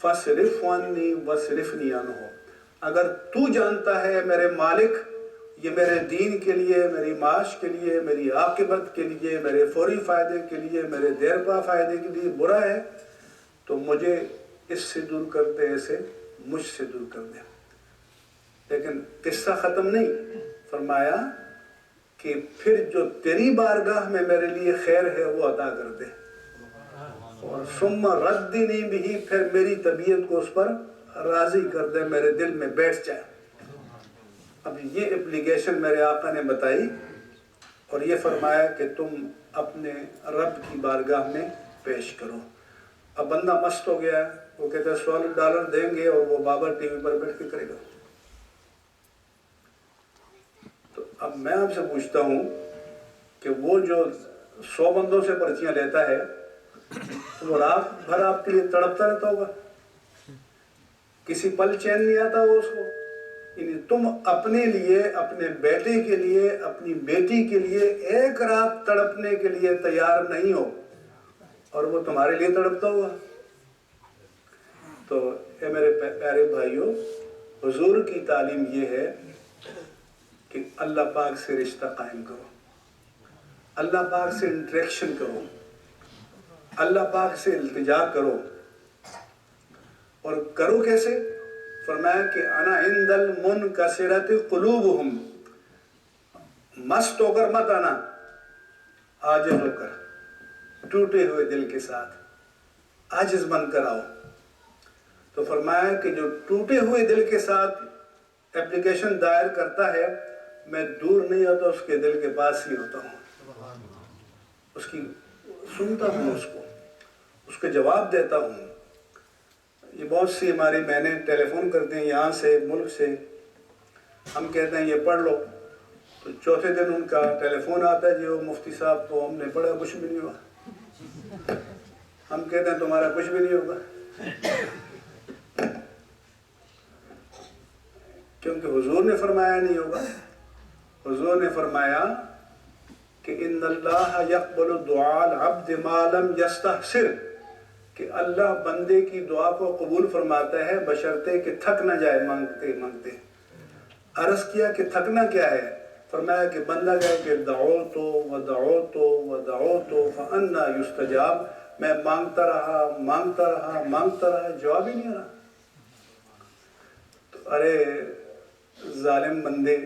فصرف عنی وصرفنی عنہ، اگر تو جانتا ہے میرے مالک یہ میرے دین کے لیے، میری معاش کے لیے، میری عاقبت کے لیے، میرے فوری فائدے کے لیے، میرے دیرپا فائدے کے لیے برا ہے تو مجھے اس سے دور کر دے، اسے مجھ سے دور کر دے۔ لیکن قصہ ختم نہیں، فرمایا کہ پھر جو تیری بارگاہ میں میرے لیے خیر ہے وہ عطا کر دے، اور ثم ردنی بھی، پھر میری طبیعت کو اس پر راضی کر دے، میرے دل میں بیٹھ جائے۔ اب یہ اپلیکیشن میرے آقا نے بتائی اور یہ فرمایا کہ تم اپنے رب کی بارگاہ میں پیش کرو۔ اب بندہ مست ہو گیا ہے، وہ کہتا ہے $100 دیں گے اور وہ بابر ٹی وی پر بیٹھ کے کرے گا۔ تو اب میں آپ سے پوچھتا ہوں کہ وہ جو 100 بندوں سے پرچیاں لیتا ہے تو وہ رات بھر آپ کے لیے تڑپتا رہتا ہوگا، کسی پل چین نہیں آتا وہ اس کو۔ یعنی تم اپنے لیے، اپنے بیٹے کے لیے، اپنی بیٹی کے لیے ایک رات تڑپنے کے لیے تیار نہیں ہو اور وہ تمہارے لیے تڑپتا ہوگا۔ تو اے میرے پیارے بھائیوں، حضور کی تعلیم یہ ہے کہ اللہ پاک سے رشتہ قائم کرو، اللہ پاک سے انٹریکشن کرو، اللہ پاک سے التجا کرو۔ اور کرو کیسے؟ فرمایا کہ انا عند المنکسرۃ قلوبہم، مست ہو کر مت آنا، عاجز ہو کر، ٹوٹے ہوئے دل کے ساتھ عاجز بن کر آؤ۔ تو فرمایا کہ جو ٹوٹے ہوئے دل کے ساتھ اپلیکیشن دائر کرتا ہے، میں دور نہیں ہوتا، اس کے دل کے پاس ہی ہوتا ہوں، اس کی سنتا ہوں، اس کو جواب دیتا ہوں۔ یہ بہت سی ہماری بہنیں ٹیلی فون کرتے ہیں یہاں سے، ملک سے، ہم کہتے ہیں یہ پڑھ لو، تو چوتھے دن ان کا ٹیلی فون آتا ہے، جی وہ مفتی صاحب تو ہم نے پڑھا کچھ بھی نہیں ہوا۔ ہم کہتے ہیں تمہارا کچھ بھی نہیں ہوگا، کیونکہ حضور نے فرمایا نہیں ہوگا۔ حضور نے فرمایا کہ ان اللہ یقبل دعاء العبد ما لم یستحسر، کہ اللہ بندے کی دعا کو قبول فرماتا ہے بشرطے کہ تھک نہ جائے مانگتے مانگتے۔ عرض کیا کہ تھکنا کیا ہے؟ فرمایا کہ بندہ کہے کہ دعوت ودعوت ودعوت فانا یستجاب، میں مانگتا رہا مانگتا رہا مانگتا رہا، جواب ہی نہیں آ رہا۔ تو ارے ظالم بندے،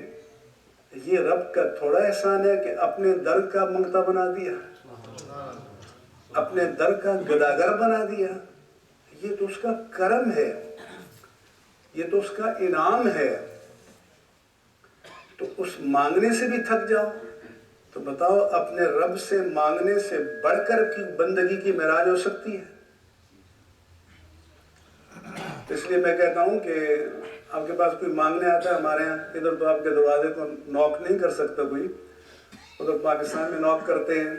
یہ رب کا تھوڑا احسان ہے کہ اپنے در کا منگتا بنا دیا، اپنے در کا گداگر بنا دیا۔ یہ تو اس کا کرم ہے، یہ تو اس کا انعام ہے۔ تو اس مانگنے سے بھی تھک جاؤ تو بتاؤ اپنے رب سے مانگنے سے بڑھ کر کی بندگی کی معراج ہو سکتی ہے؟ اس لیے میں کہتا ہوں کہ آپ کے پاس کوئی مانگنے آتا ہے، ہمارے یہاں ادھر تو آپ کے دروازے کو نوک نہیں کر سکتا کوئی، ادھر پاکستان میں نوک کرتے ہیں،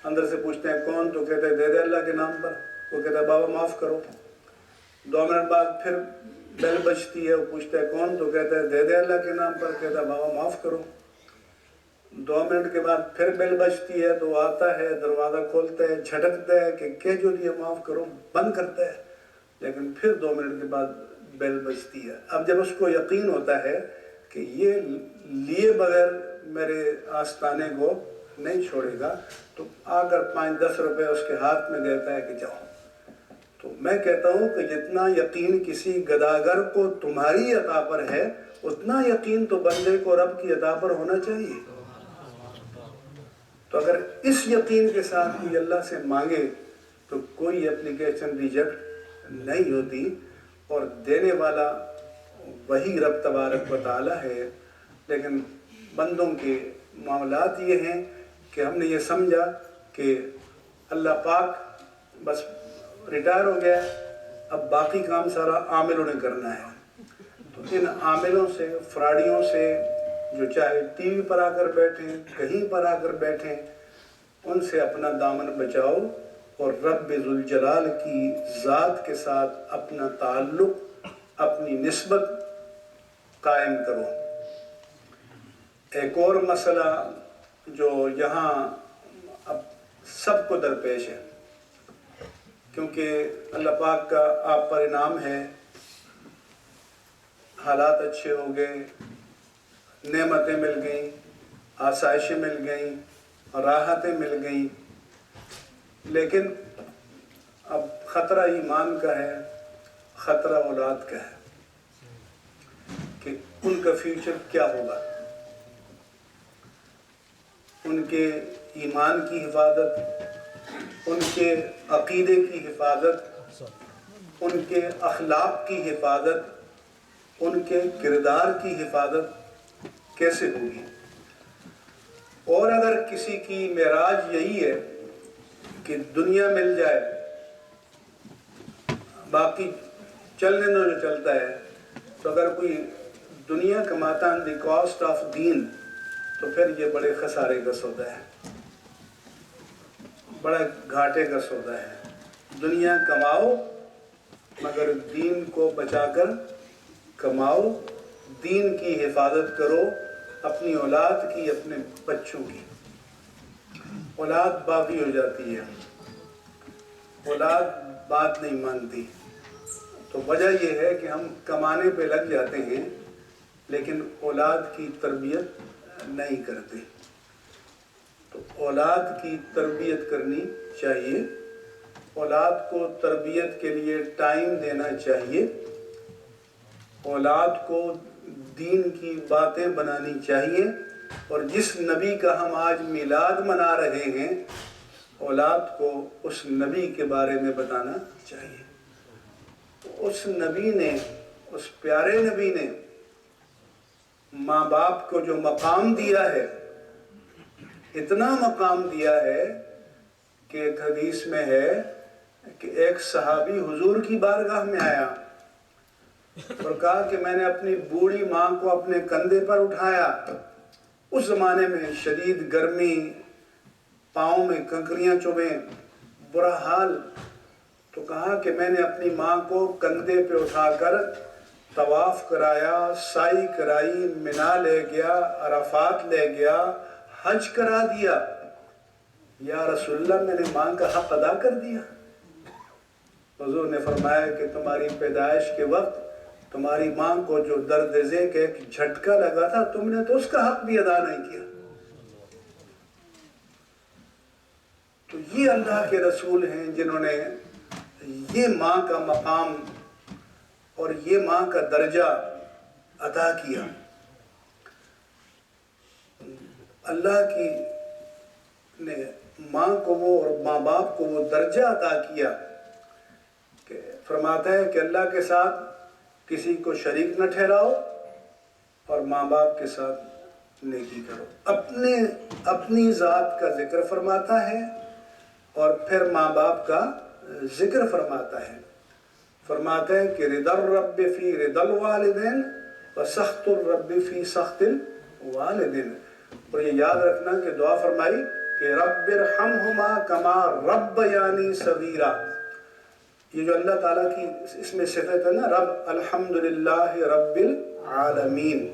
اندر سے پوچھتے ہیں کون، تو کہتے ہیں دے دے اللہ کے نام پر، وہ کہتا ہے بابا معاف کرو۔ 2 منٹ بعد پھر بیل بجتی ہے، وہ پوچھتا ہے کون، تو کہتا ہے دے دے اللہ کے نام پر، کہتا ہے بابا معاف کرو۔ 2 منٹ کے بعد پھر بیل بجتی ہے تو وہ آتا ہے، دروازہ کھولتا ہے، جھٹکتا ہے کہ کہہ جو دیا معاف کرو، بند کرتا ہے، لیکن پھر 2 منٹ کے بعد بیل بجتی ہے۔ اب جب اس کو یقین ہوتا ہے کہ یہ لیے بغیر میرے آستانے کو نہیں چھوڑے گا، تو آ کر 5-10 روپے اس کے ہاتھ میں دیتا ہے کہ جاؤ۔ تو میں کہتا ہوں کہ جتنا یقین کسی گداگر کو تمہاری عطا پر ہے، اتنا یقین تو بندے کو رب کی عطا پر ہونا چاہیے۔ تو اگر اس یقین کے ساتھ کوئی اللہ سے مانگے تو کوئی اپلیکیشن ریجیکٹ نہیں ہوتی، اور دینے والا وہی رب تبارک و تعالی ہے۔ لیکن بندوں کے معاملات یہ ہیں کہ ہم نے یہ سمجھا کہ اللہ پاک بس ریٹائر ہو گیا، اب باقی کام سارا عاملوں نے کرنا ہے۔ تو ان عاملوں سے، فراڈیوں سے، جو چاہے ٹی وی پر آ کر بیٹھیں، کہیں پر آ کر بیٹھیں، ان سے اپنا دامن بچاؤ اور رب ذوالجلال کی ذات کے ساتھ اپنا تعلق، اپنی نسبت قائم کرو۔ ایک اور مسئلہ جو یہاں اب سب کو درپیش ہے، کیونکہ اللہ پاک کا آپ پر انعام ہے، حالات اچھے ہو گئے، نعمتیں مل گئیں، آسائشیں مل گئیں، راحتیں مل گئیں، لیکن اب خطرہ ایمان کا ہے، خطرہ اولاد کا ہے کہ ان کا فیوچر کیا ہوگا، ان کے ایمان کی حفاظت، ان کے عقیدے کی حفاظت، ان کے اخلاق کی حفاظت، ان کے کردار کی حفاظت کیسے ہوگی۔ اور اگر کسی کی معراج یہی ہے کہ دنیا مل جائے، باقی چلنے دو جو چلتا ہے، تو اگر کوئی دنیا کماتا ہے دی کاسٹ آف دین، تو پھر یہ بڑے خسارے کا سودا ہے، بڑا گھاٹے کا سودا ہے۔ دنیا کماؤ مگر دین کو بچا کر کماؤ، دین کی حفاظت کرو، اپنی اولاد کی، اپنے بچوں کی۔ اولاد باغی ہو جاتی ہے، اولاد بات نہیں مانتی، تو وجہ یہ ہے کہ ہم کمانے پہ لگ جاتے ہیں لیکن اولاد کی تربیت نہیں کرتے۔ تو اولاد کی تربیت کرنی چاہیے، اولاد کو تربیت کے لیے ٹائم دینا چاہیے، اولاد کو دین کی باتیں بنانی چاہیے، اور جس نبی کا ہم آج میلاد منا رہے ہیں، اولاد کو اس نبی کے بارے میں بتانا چاہیے۔ اس نبی نے، اس پیارے نبی نے ماں باپ کو جو مقام دیا ہے، اتنا مقام دیا ہے کہ ایک حدیث میں ہے کہ ایک صحابی حضور کی بارگاہ میں آیا اور کہا کہ میں نے اپنی بوڑھی ماں کو اپنے کندھے پر اٹھایا۔ اس زمانے میں شدید گرمی، پاؤں میں کنکریاں چبھیں، برا حال، تو کہا کہ میں نے اپنی ماں کو کندھے پہ اٹھا کر طواف کرایا، سعی کرائی، منا لے گیا، عرفات لے گیا، حج کرا دیا۔ یا رسول اللہ، میں نے ماں کا حق ادا کر دیا۔ حضور نے فرمایا کہ تمہاری پیدائش کے وقت تمہاری ماں کو جو درد ذہ کا ایک جھٹکا لگا تھا، تم نے تو اس کا حق بھی ادا نہیں کیا۔ تو یہ اللہ کے رسول ہیں جنہوں نے یہ ماں کا مقام اور یہ ماں کا درجہ ادا کیا۔ اللہ کی نے ماں کو وہ اور ماں باپ کو وہ درجہ عطا کیا کہ فرماتا ہے کہ اللہ کے ساتھ کسی کو شریک نہ ٹھہراؤ اور ماں باپ کے ساتھ نیکی کرو۔ اپنی ذات کا ذکر فرماتا ہے اور پھر ماں باپ کا ذکر فرماتا ہے۔ فرماتا ہے کہ رضا الرب فی رضا الوالدین و سخط الرب فی سخط الوالدین۔ اور یہ یاد رکھنا کہ دعا فرمائی کہ رب ارحمہما کما ربیانی صغیرا۔ یہ جو اللہ تعالیٰ کی اس میں صفت ہے نا، رب الحمدللہ رب العالمین،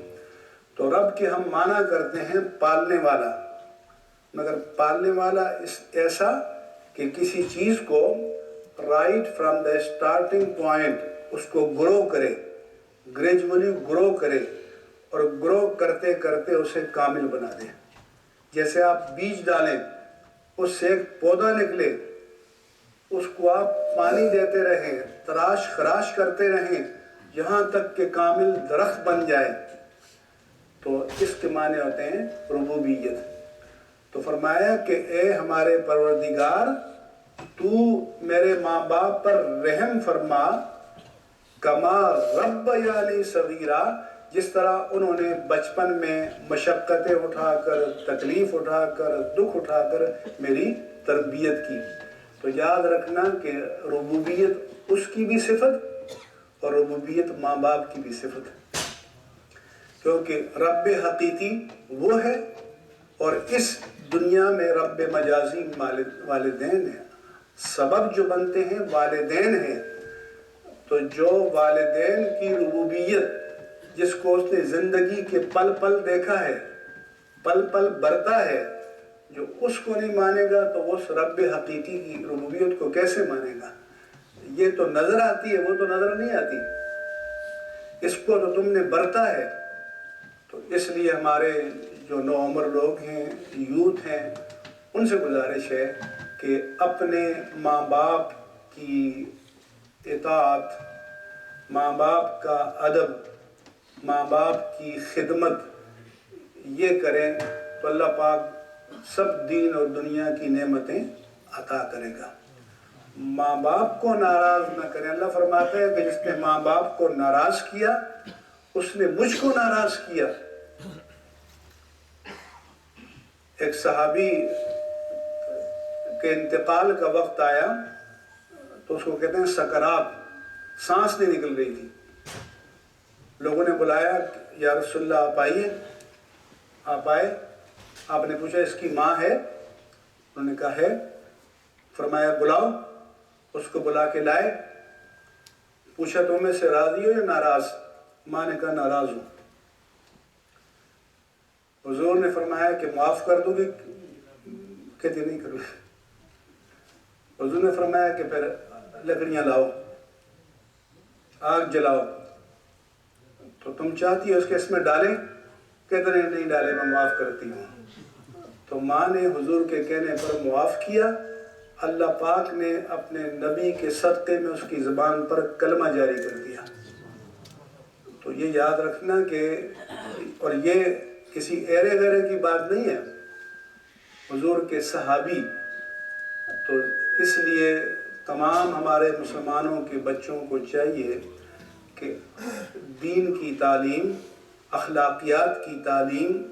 تو رب کے ہم معنی کرتے ہیں پالنے والا، مگر پالنے والا ایسا کہ کسی چیز کو right from the starting point اس کو گرو کرے، گریجولی گرو کرے، اور گرو کرتے کرتے اسے کامل بنا دے۔ جیسے آپ بیج ڈالیں، اس سے ایک پودا نکلے، اس کو آپ پانی دیتے رہیں، تراش خراش کرتے رہیں، یہاں تک کہ کامل درخت بن جائے۔ تو اس کے معنی ہوتے ہیں ربوبیت۔ تو فرمایا کہ اے ہمارے پروردگار، تو میرے ماں باپ پر رحم فرما، کما ربیانی صغیرا، جس طرح انہوں نے بچپن میں مشقتیں اٹھا کر، تکلیف اٹھا کر، دکھ اٹھا کر میری تربیت کی۔ تو یاد رکھنا کہ ربوبیت اس کی بھی صفت اور ربوبیت ماں باپ کی بھی صفت ہے، کیونکہ رب حقیقی وہ ہے اور اس دنیا میں رب مجازی والدین ہیں۔ سبب جو بنتے ہیں والدین ہیں، تو جو والدین کی ربوبیت جس کو اس نے زندگی کے پل پل دیکھا ہے، پل پل برتا ہے، جو اس کو نہیں مانے گا تو اس رب حقیقی کی ربوبیت کو کیسے مانے گا؟ یہ تو نظر آتی ہے، وہ تو نظر نہیں آتی، اس کو تو تم نے برتا ہے۔ تو اس لیے ہمارے جو نوعمر لوگ ہیں، یوتھ ہیں، ان سے گزارش ہے کہ اپنے ماں باپ کی اطاعت، ماں باپ کا ادب، ماں باپ کی خدمت یہ کریں تو اللہ پاک سب دین اور دنیا کی نعمتیں عطا کرے گا۔ ماں باپ کو ناراض نہ کریں۔ اللہ فرماتا ہے کہ جس نے ماں باپ کو ناراض کیا اس نے مجھ کو ناراض کیا۔ ایک صحابی کے انتقال کا وقت آیا تو اس کو کہتے ہیں سکرات، سانس نہیں نکل رہی تھی۔ لوگوں نے بلایا یا رسول اللہ آپ آئیے، آپ آئے، آپ نے پوچھا اس کی ماں ہے؟ انہوں نے کہا ہے۔ فرمایا بلاؤ، اس کو بلا کے لائے، پوچھا تم میں سے راضی ہو یا ناراض؟ ماں نے کہا ناراض ہوں۔ حضور نے فرمایا کہ معاف کر دو گی؟ کہتی نہیں کروں۔ حضور نے فرمایا کہ پھر لکڑیاں لاؤ، آگ جلاؤ، تو تم چاہتی ہو اس کے اس میں ڈالیں؟ کہتے نہیں ڈالے، میں معاف کرتی ہوں۔ تو ماں نے حضور کے کہنے پر معاف کیا۔ اللہ پاک نے اپنے نبی کے صدقے میں اس کی زبان پر کلمہ جاری کر دیا۔ تو یہ یاد رکھنا کہ، اور یہ کسی ایرے غیرے کی بات نہیں ہے، حضور کے صحابی، تو اس لیے تمام ہمارے مسلمانوں کے بچوں کو چاہیے کہ دین کی تعلیم، اخلاقیات کی تعلیم،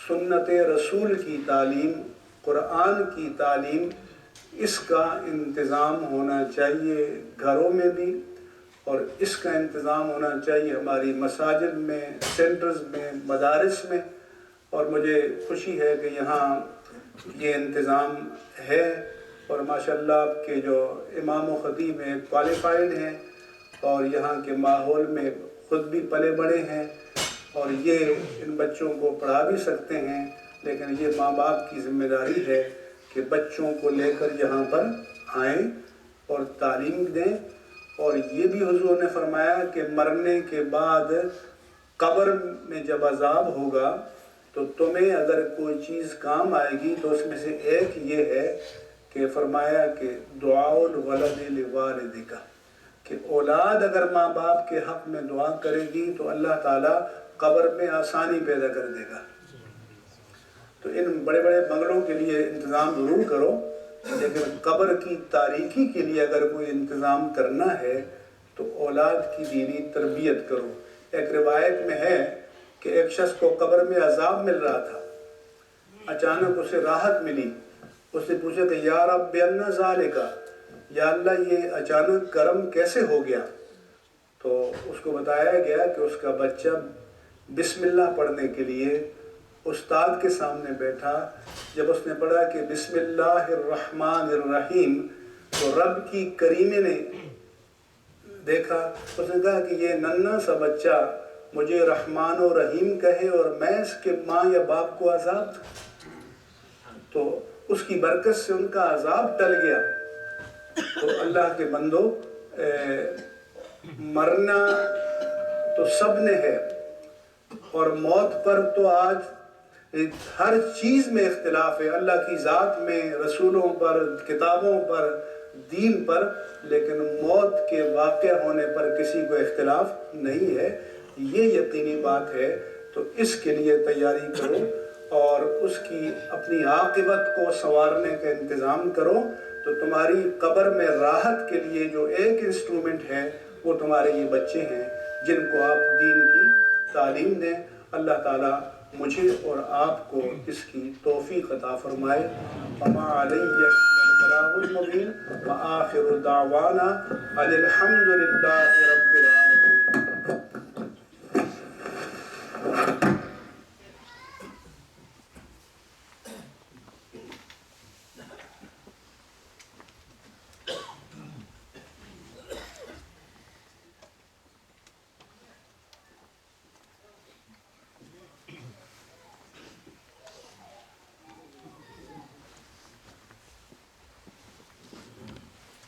سنت رسول کی تعلیم، قرآن کی تعلیم، اس کا انتظام ہونا چاہیے گھروں میں بھی، اور اس کا انتظام ہونا چاہیے ہماری مساجد میں، سینٹرز میں، مدارس میں۔ اور مجھے خوشی ہے کہ یہاں یہ انتظام ہے، اور ماشاءاللہ آپ کے جو امام و خطیب ہیں کوالیفائڈ ہیں، اور یہاں کے ماحول میں خود بھی پلے بڑے ہیں، اور یہ ان بچوں کو پڑھا بھی سکتے ہیں، لیکن یہ ماں باپ کی ذمہ داری ہے کہ بچوں کو لے کر یہاں پر آئیں اور تعلیم دیں۔ اور یہ بھی حضور نے فرمایا کہ مرنے کے بعد قبر میں جب عذاب ہوگا تو تمہیں اگر کوئی چیز کام آئے گی تو اس میں سے ایک یہ ہے کہ فرمایا کہ دعاء الولد لوالدک، کہ اولاد اگر ماں باپ کے حق میں دعا کرے گی تو اللہ تعالیٰ قبر میں آسانی پیدا کر دے گا۔ تو ان بڑے بڑے بنگلوں کے لیے انتظام ضرور کرو، لیکن قبر کی تاریکی کے لیے اگر کوئی انتظام کرنا ہے تو اولاد کی دینی تربیت کرو۔ ایک روایت میں ہے کہ ایک شخص کو قبر میں عذاب مل رہا تھا، اچانک اسے راحت ملی۔ اس نے پوچھا کہ یا رب بِأَنَّ ذَلِكَ، یا اللہ یہ اچانک کرم کیسے ہو گیا؟ تو اس کو بتایا گیا کہ اس کا بچہ بسم اللہ پڑھنے کے لیے استاد کے سامنے بیٹھا، جب اس نے پڑھا کہ بسم اللہ الرحمن الرحیم تو رب کی کریمے نے دیکھا، اس نے کہا کہ یہ ننھا سا بچہ مجھے رحمان و رحیم کہے اور میں اس کے ماں یا باپ کو عذاب دوں۔ تو اس کی برکت سے ان کا عذاب ٹل گیا۔ تو اللہ کے بندو، مرنا تو سب نے ہے، اور موت پر تو آج ہر چیز میں اختلاف ہے، اللہ کی ذات میں، رسولوں پر، کتابوں پر، دین پر، لیکن موت کے واقع ہونے پر کسی کو اختلاف نہیں ہے، یہ یقینی بات ہے۔ تو اس کے لیے تیاری کرو اور اس کی اپنی عاقبت کو سنوارنے کا انتظام کرو، تو تمہاری قبر میں راحت کے لیے جو ایک انسٹرومنٹ ہے وہ تمہارے یہ بچے ہیں جن کو آپ دین کی تعلیم دیں۔ اللہ تعالیٰ مجھے اور آپ کو اس کی توفیق عطا فرمائے۔ وما علیہ البلاغ المبین وآخر دعوانا ان الحمد للہ رب العالمین۔